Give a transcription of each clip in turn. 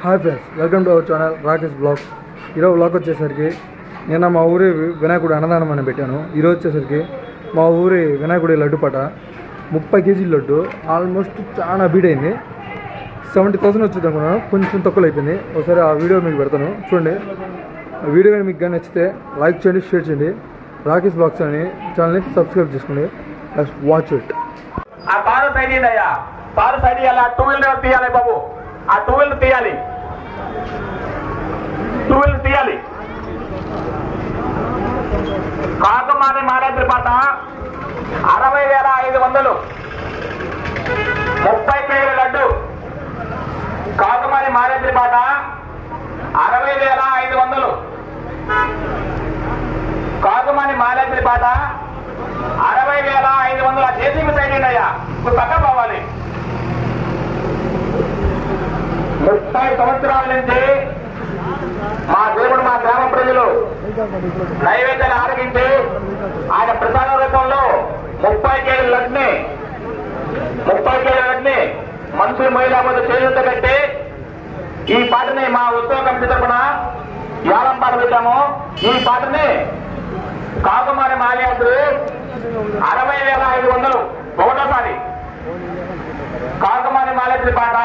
Hi friends, welcome to our channel Rakesh blogs. ఈరోజు blog వచ్చేసరికి నిన్న మా ఊరి వినాయకుడి అన్నదానం అని పెట్టాను. ఈరోజు వచ్చేసరికి మా ఊరి వినాయకుడి లడ్డు పాట 30 కేజీల లడ్డు ఆల్మోస్ట్ చాలా బీడ్ అయింది. 70,000 వచ్చింది అనుకున్నాను, కొంచెం తక్కువ అయిపోయింది. ఒకసారి ఆ వీడియో మీకు పెడతాను చూడండి. ఆ వీడియో కానీ మీకు కానీ నచ్చితే లైక్ చేయండి, షేర్ చేయండి. రాకేష్ బ్లాగ్స్ అని ఛానల్ని సబ్స్క్రైబ్ చేసుకోండి. Let's watch it. ఆ కారు సైడ్ అయ్యా, కారు సైడ్ ఇవ్వాలి. 2 వీలర్ తీయాలి బాబు, ఆ 2 వీలర్ తీయాలి, 2 వీలర్ తీయాలి. కాకమాని మారేంద్ర పాట 60,500 30 కేజీల లడ్డు. కాకమాని మారేంద్ర పాట 60,500 కాకమాని మారేంద్ర పాట 60,500. ఆ జేసీబీ సైడ్ అయ్యా, ఇప్పుడు పక్క పోవాలి. 30 సంవత్సరాల నుంచి మా దేవుడు, మా గ్రామ ప్రజలు నైవేద్యాలు ఆరగించి ఆయన ప్రసాద రూపంలో 30 కేజీల లడ్డుని మనుషులు మహిళా మధ్య చేతులతో కట్టి ఈ పాటని మా ఉత్సవ కమిటీ తరఫున యాలం పాట పెట్టాము. ఈ పాటని కాకమాని మాల్యాద్రి 60,500 ఒకటోసారి. కాకమాని మాల్యాద్రి పాట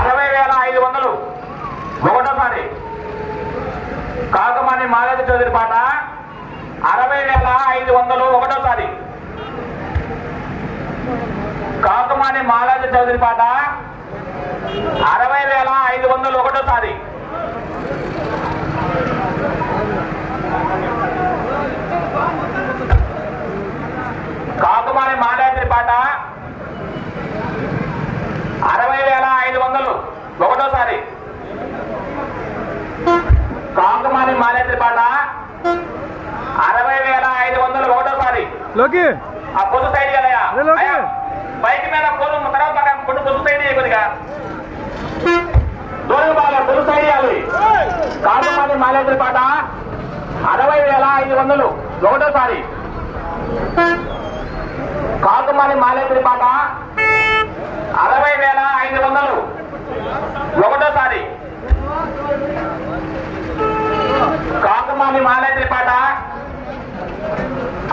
60,500 ఒకటోసారి. కాకమాని మాల్యాద్రి చౌదరి పాట 60,500 ఒకటోసారి. కాకమాని మాల్యాద్రి చౌదరి పాట 60,500 ఒకటోసారి. కాకమాని మాల్యాద్రి పాట 60,500 ఒకటోసారి. కాకమాని మాల్యాద్రి పాట 60,500 ఒకటోసారి. ఆ పొద్దు సైడ్ కదా, బైక్ మీద పొద్దు తర్వాత పొద్దు సైడ్ కొద్దిగా దూరం బాగా పొద్దు సైడ్ ఇవ్వాలి. కాకమాని మాల్యాద్రి పాట 60,500 ఒకటోసారి. కాకమాని మాల్యాద్రి పాట 60,500 ఒకటోసారి. కాకమాని మాల్యాద్రి పాట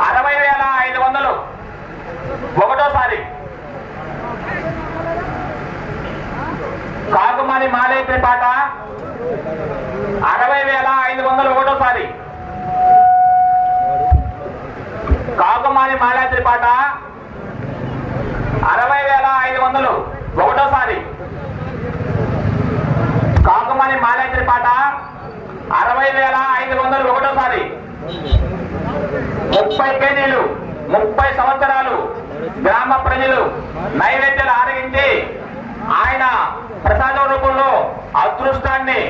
60,500 ఒకటోసారి. కాకమాని మాల్యాద్రి పాట 60,500 ఒకటోసారి. కాకమాని మాల్యాద్రి పాట 60,500 ఒకటోసారి. కాకమాని మాల్యాద్రి పాట 60,500 ఒకటోసారి. 30 కేజీలు 30 సంవత్సరాలు గ్రామ ప్రజలు నైవేద్యాలు ఆరగించి ఆయన ప్రసాద రూపంలో అదృష్టాన్ని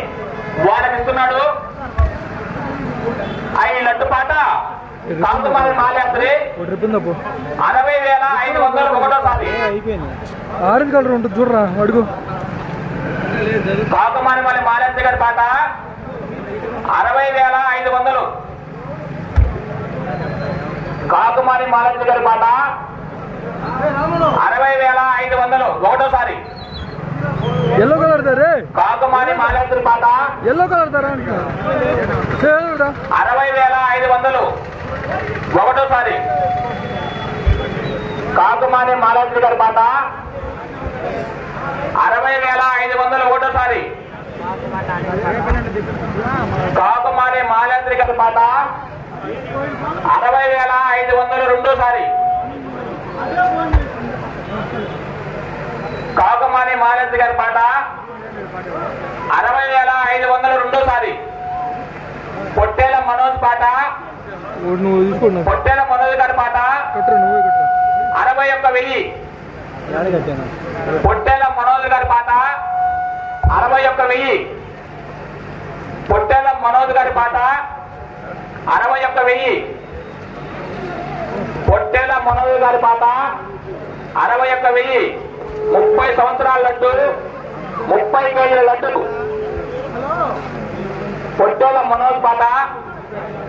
వాళ్ళకిస్తున్నాడు. ఈ లడ్డు పాట కాకమాని మాల్యాద్రి 60,500 ఒకటోసారి. ఆరెంజ్ కలర్ ఉంటుంది చూడరా అడుగు. కాకమాని మాల్యాద్రి గారి పాట 60,500. కాకమాని మాల్యాద్రి గారి పాట 60,500 ఒకటోసారి. ఎల్లో కలర్ దారే. కాకమాని మాల్యాద్రి పాట ఎల్లో కలర్ దారా 60,500 ఒకటోసారి. కాకమాని మాల్యాద్రి గారి పాట 60,500 ఒకటోసారి. కాకమాని మాల్యాద్రి గారి పాట 60,500 రెండోసారి. కాకమాని మాల్యాద్రి గారి పాట 60,500 రెండోసారి. పొట్టేల మనోజ్ పాట, పొట్టేల మనోజ్ గారి పాట 61,000. పొట్టేల మనోజ్ గారి పాట 61,000. పొట్టేల మనోజ్ గారి పాట 61,000. పొట్టేల మనోజ్ గారి పాట 61,000. 30 సంవత్సరాల లడ్డు 30 కేజీల లడ్డు. పొట్టేల మనోజ్ పాట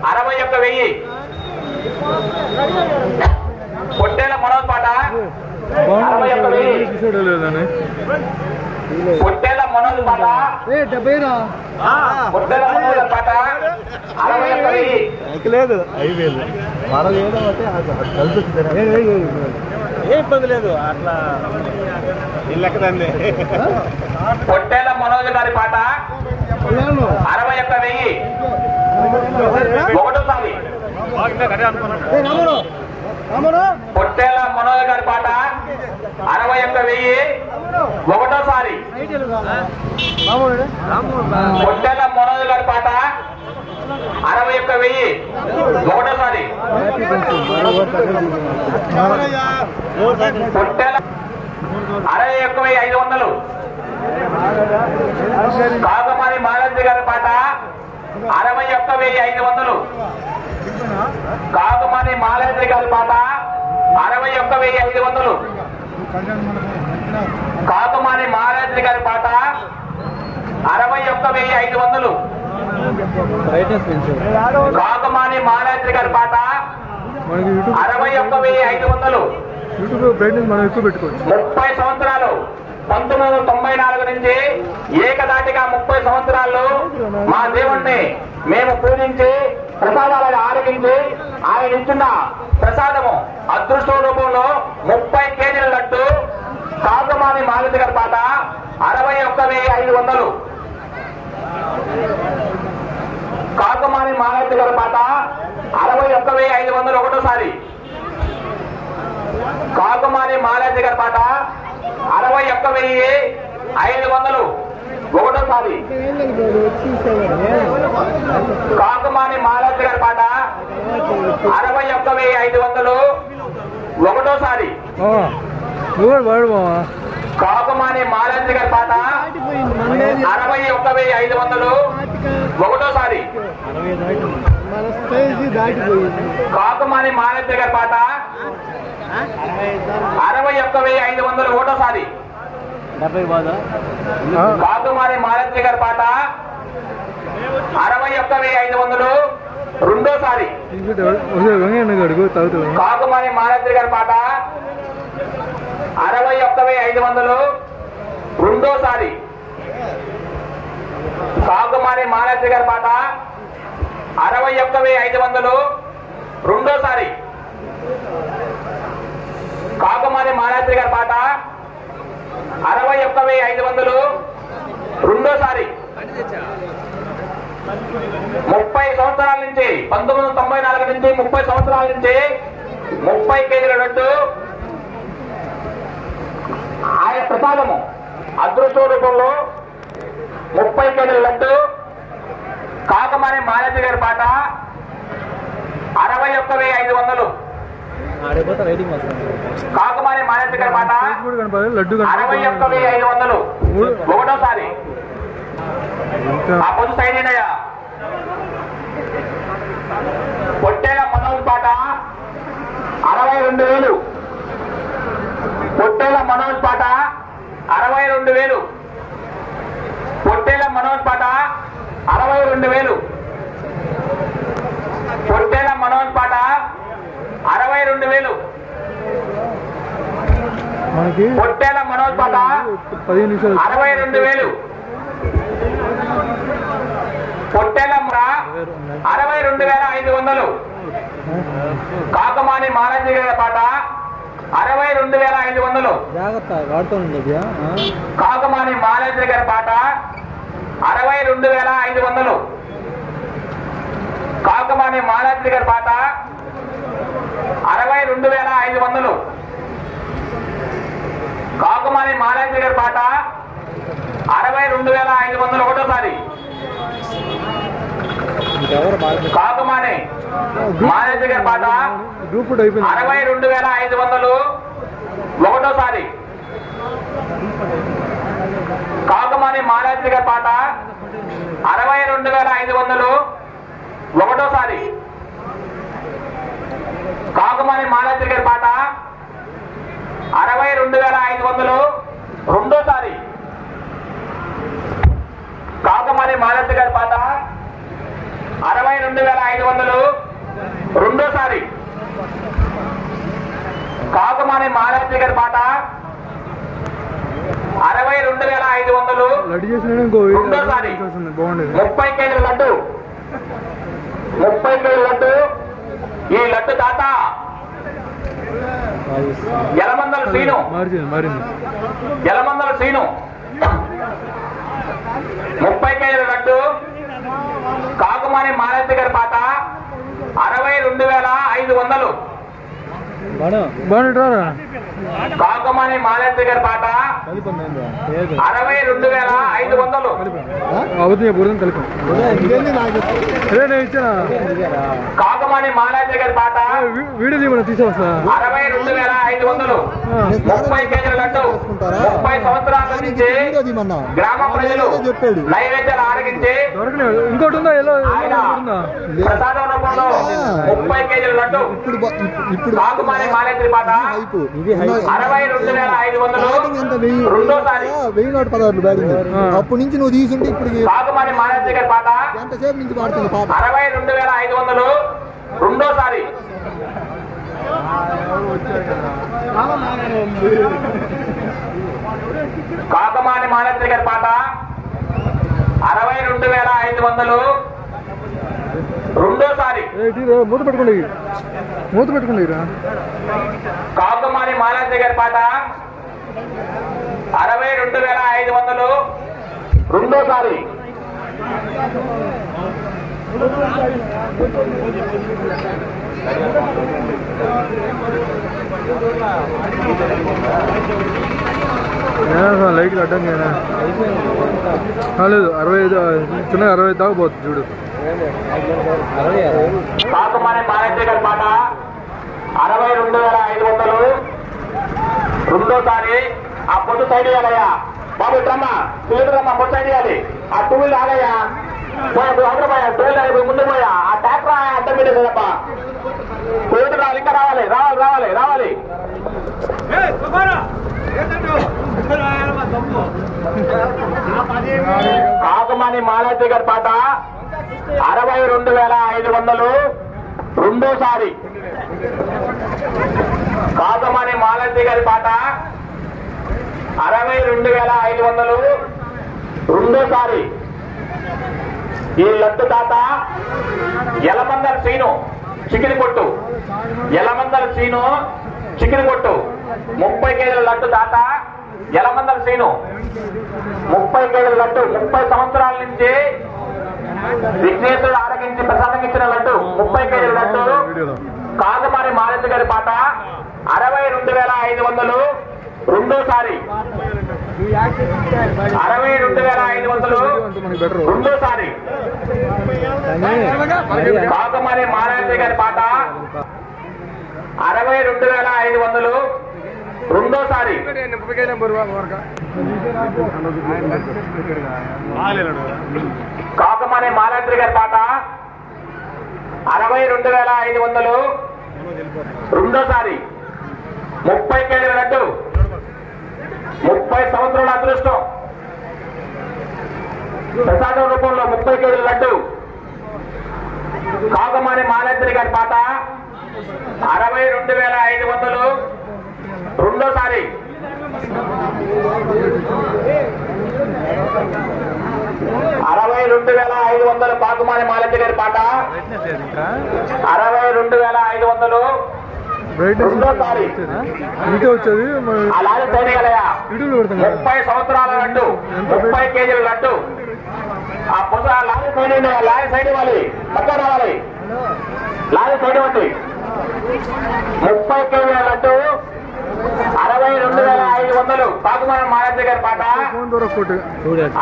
61,000. పొట్టేల మనోజ్ పాట 61,000. పొట్టేల మనోజ్ పాట పొట్టేల మనోజ్ గారి పాట 61,000 లేదు 5,000 మనం ఏదో అంటే కలిసి ఏ ఇబ్బంది లేదు అట్లా లెక్కదండి. పొట్టేల మనోజ్ గారి పాట 61,000 ఒకటోసారి. పొట్టేల మనోజ్ గారి పాట 61,000 ఒకటోసారి. పొట్టేల మనోజ్ గారి పాట 61,000 ఒకటోసారి. పొట్టేల 61,500 కాకమాని మాలతి గారి పాట 61,500 కాకమాని మాలతి గారి పాట 61,500 కాకమాని మాలతి గారి పాట 61,500 కాకమాని మాలతి గారి పాట 61,500 30 సంవత్సరాలు 1994 నుంచి ఏకదాటిగా 30 సంవత్సరాల్లో మా దేవుణ్ణి మేము పూజించి ప్రసాదాలను ఆరగించి ఆయన ఇచ్చిన ప్రసాదము అదృష్ట రూపంలో 30 కేజీల లడ్డు కాకమాని మాలతి గారి పాట 61,500 కాకమాని మాలతి గారి పాట 61,500 ఒకటోసారి. కాకమాని మాలతి గారి పాట 61,500 ఒకటోసారి. కాకమాని మాలతి గారి పాట 61,500 ఒకటోసారి. కాకమాని మాలతి గారి పాట 61,500 ఒకటోసారి. కాకమాని మాలతి గారి పాట 61,500 ఒకటోసారి. కాకమాని మాలతి గారి పాట 61,500 రెండోసారి. కాకమాని మాలతి గారి పాట 61,500 రెండోసారి. కాకమాని మాలతి గారి పాట 61,500 రెండోసారి. కాకమాని మాలతి గారి పాట 61,500 రెండోసారి. 30 సంవత్సరాల నుంచి 1994 నుంచి 30 సంవత్సరాల నుంచి 30 కేజీల లడ్డు ఆయన ప్రసాదము అదృష్ట రూపంలో 30 కేజీల లడ్డు కాకమాని మాలతి గారి పాట 61,500 కాకమాని మాలతి గారి పాట 61,500 ఒకటోసారి. ఆ పొద్దు సైడ్ అయినాయా. పొట్టేల మనోజ్ పాట 62,000 పొట్టేల మనోజ్ పాట 62,000 పొట్టేల మనోజ్ పాట 62,000 పొట్టేల మనోజ్ పాట 62,000 పొట్టేల మనోజ్ పాట 62,000 పొట్టేల 62,500 కాకమాని మాలతి గారి పాట 62,500 కాకమాని మాలతి గారి పాట 62,500 కాకమాని మాలతి గారి పాట 62,500 కాకమాని మాలతి గారి పాట 62,500 ఒకటోసారి. కాకమాని మాలతి గారి పాట 62,500 ఒకటోసారి. కాకమాని మాలతి గారి పాట 62,500 ఒకటోసారి. కాకమాని మాలతి గారి పాట 62,500 రెండోసారి. కాకమాని మాలతి గారి పాట 62,500 రెండోసారి. కాకమాని మాలతి గారి పాట 62,500 లడ్డు చేసిన ఇంకో రెండోసారి బాగుండేది. 30 కేజీల లడ్డు, 30 కేజీల లడ్డు. ఈ లడ్డు తాత ఎలమందల శ్రీను, మారింది. ఎలమందల శ్రీను 30 కేజీల లడ్డు. కాకుమాని మాలతి గారి పాట 62,500. బాగుంటారా? కాకుమాని మాలతి గారి పాట 62,500. అవుతుంది బురదం కలిపి నేను ఇచ్చానా? కాకుమాని మాలతి గారి పాట వీడియో తీయమని తీసేవా? 62,500. 30 కేజీల లడ్డు. 30 సంవత్సరాల నుంచి గ్రామ ప్రజలు నైవేద్యాలు ఆరగించి ఇంకోటి ఉందా? ఆయన ప్రసాదం రూపంలో 30 కేజీల లడ్డు. కాకుమాని మాలతి పాట 62,500. రెండోసారి అప్పటి నుంచి నువ్వు తీసుంటే ఇప్పుడు కాకుమాని మాలతి గారి పాట ఎంతసేపు నుంచి పాడుతుంది పాట? 62,500. రెండోసారి కాకమాని మాలతి గారి పాట 62,500. రెండోసారి మూత పెట్టుకోండి కాకమాని మాలతి గారి పాట 62,500. రెండోసారి లైట్ అడ్డం లేదు. 65 చిన్న 65 దాకా పోతుంది చూడు. కాకమాని మాలతి గారి పాట 62,500. రెండోసారి ఆ పొట్టు సైడ్ ఇవ్వాలయ్యా బాబు. రమ్మా టూవీలర్ రమ్మా, పొట్టు సైడ్ ఇవ్వాలి. ఆ టూవీలర్ ఆగయ్యా, అవసరమయ్యా. టూవీలర్ ముందు పోయా, ఆ ట్రాక్టర్ అడ్డం పెట్టేదప్ప. టూవీలర్ రావాలి, ఇంకా రావాలి. కాకమాని మాలతి గారి పాట 62,500. రెండోసారి కాకమాని మాలతి గారి పాట 62,500. రెండోసారి ఈ లడ్డు తాత ఎలమందల శ్రీను చికెన్ కొట్టు, ఎలమందల శ్రీను చికెన్ కొట్టు. 30 కేజీల లడ్డు తాత ఎలమందల శ్రీను 30 కేజీల లడ్డు. 30 సంవత్సరాల నుంచి విఘ్నేశ్వరుడు ఆరగించి ప్రసాదం ఇచ్చిన లడ్డు. 30 కేజీల లడ్డు. కాకమాని మాలతి గారి పాట 62,500. రెండోసారి 62,500. రెండోసారి కాకమాని మాలతి గారి పాట 62,500. రెండోసారి కాకమాని మాలతి గారి పాట 62,500. రెండోసారి 30 కేజీల లడ్డు. 30 సంవత్సరాల అదృష్టం ప్రసాదం రూపంలో 30 కేజీల లడ్డు. కాకమాని మాలతి గారి పాట 62,500. రెండోసారి 62,500. కాకమాని మాలతి గారి పాట 62,500. రెండోసారి వచ్చేది అలాగే చేయగలయా. 30 సంవత్సరాల లడ్డు, 30 కేజీల లడ్డు. ఆ పొస లారీ సైడ్ ఇవ్వాలి, పక్క రావాలి. లారీ సైడ్ ఇవ్వండి. 30 కేజీల లడ్డు 62,500. కాకుమాని మాలతి గారి పాట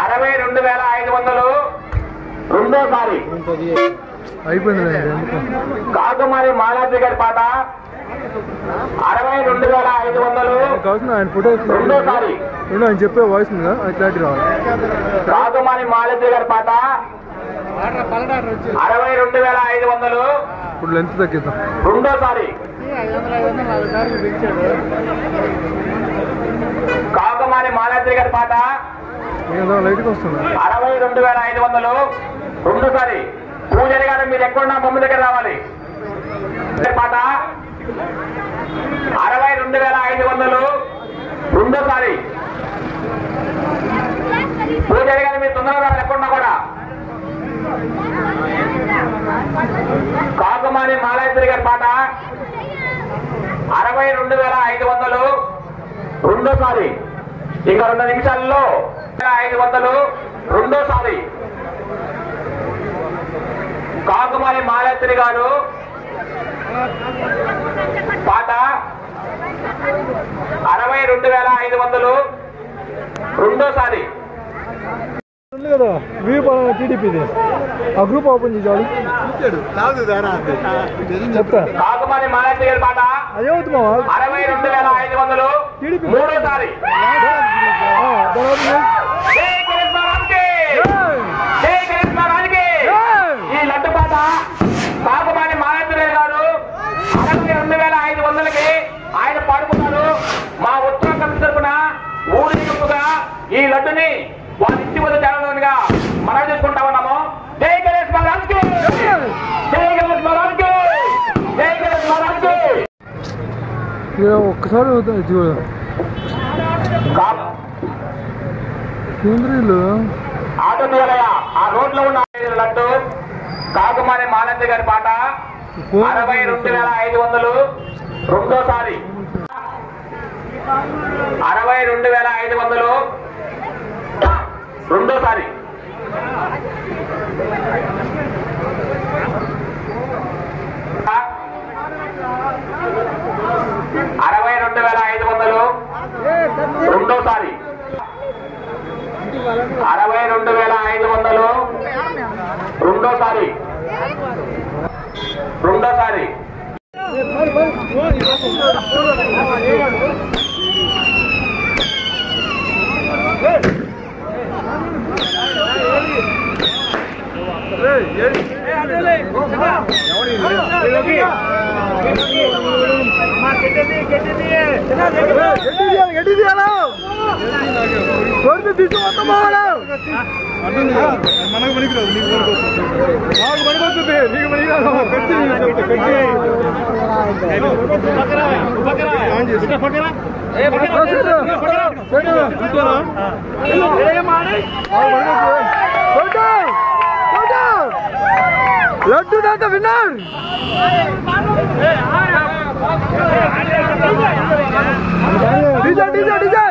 62,500. రెండోసారి అయిపోయింది. కాకుమాని మాలతి గారి పాట 62,500. ఆయన ఫోటో రెండోసారి ఆయన చెప్పే వాయిస్ మీద క్లారిటీ రావాలి. కాకుమాని మాలతి గారి పాట 62,500. ఇప్పుడు లెంత్ తగ్గిద్దాం. రెండోసారి కాకమాని మాలతి గారి పాట లైట్కి వస్తుంది. 62,500. రెండోసారి పూజారి గారు మీరు ఎక్కడున్నా బొమ్మ దగ్గర రావాలి. పాట 62,500. రెండోసారి పూజ ఇక 2 నిమిషాల్లో 500 రెండోసారి కాకుమారి మాలయాత్రి గారు పాట 62,500 రెండోసారి ఉంది కదా టీడీపీది ఆ గ్రూప్ ఓపెన్ చేయాలి చెప్తా కాకుమారి మాలయాత్రి గారి పాట అదేమవుతుందా 62,500 మూడోసారి ఈ లడ్డు పాట కాకుమారి మాలయాత్రి గారు 62,500కి ఆయన పాడుకున్నారు. మా ఉత్తర కమిటీ తరఫున ఊరేగింపుగా ఈ లడ్డుని వారి ఇంటి వద్ద తేలనుగా మనం చేసుకుంటా ఉన్నాము. జై గణేష్ మహారాజ్కి, జై గణేష్ మహారాజ్కి, జై గణేష్ మహారాజ్కి. ఒక్కసారి కేంద్రీయులు ఆటో తీయాలయ్య. ఆ రోడ్లో ఉన్న లడ్డు కాకుమారి మాలయాత్రి గారి పాట 62,500 రెండోసారి 62,500 రెండోసారి 62,500 రెండోసారి 62,500 రెండోసారి మనకు పనికిరాదు నాకు పనికొస్తుంది నీకు పనికిరాదు లడ్డు దాత విన్నర్ డీజే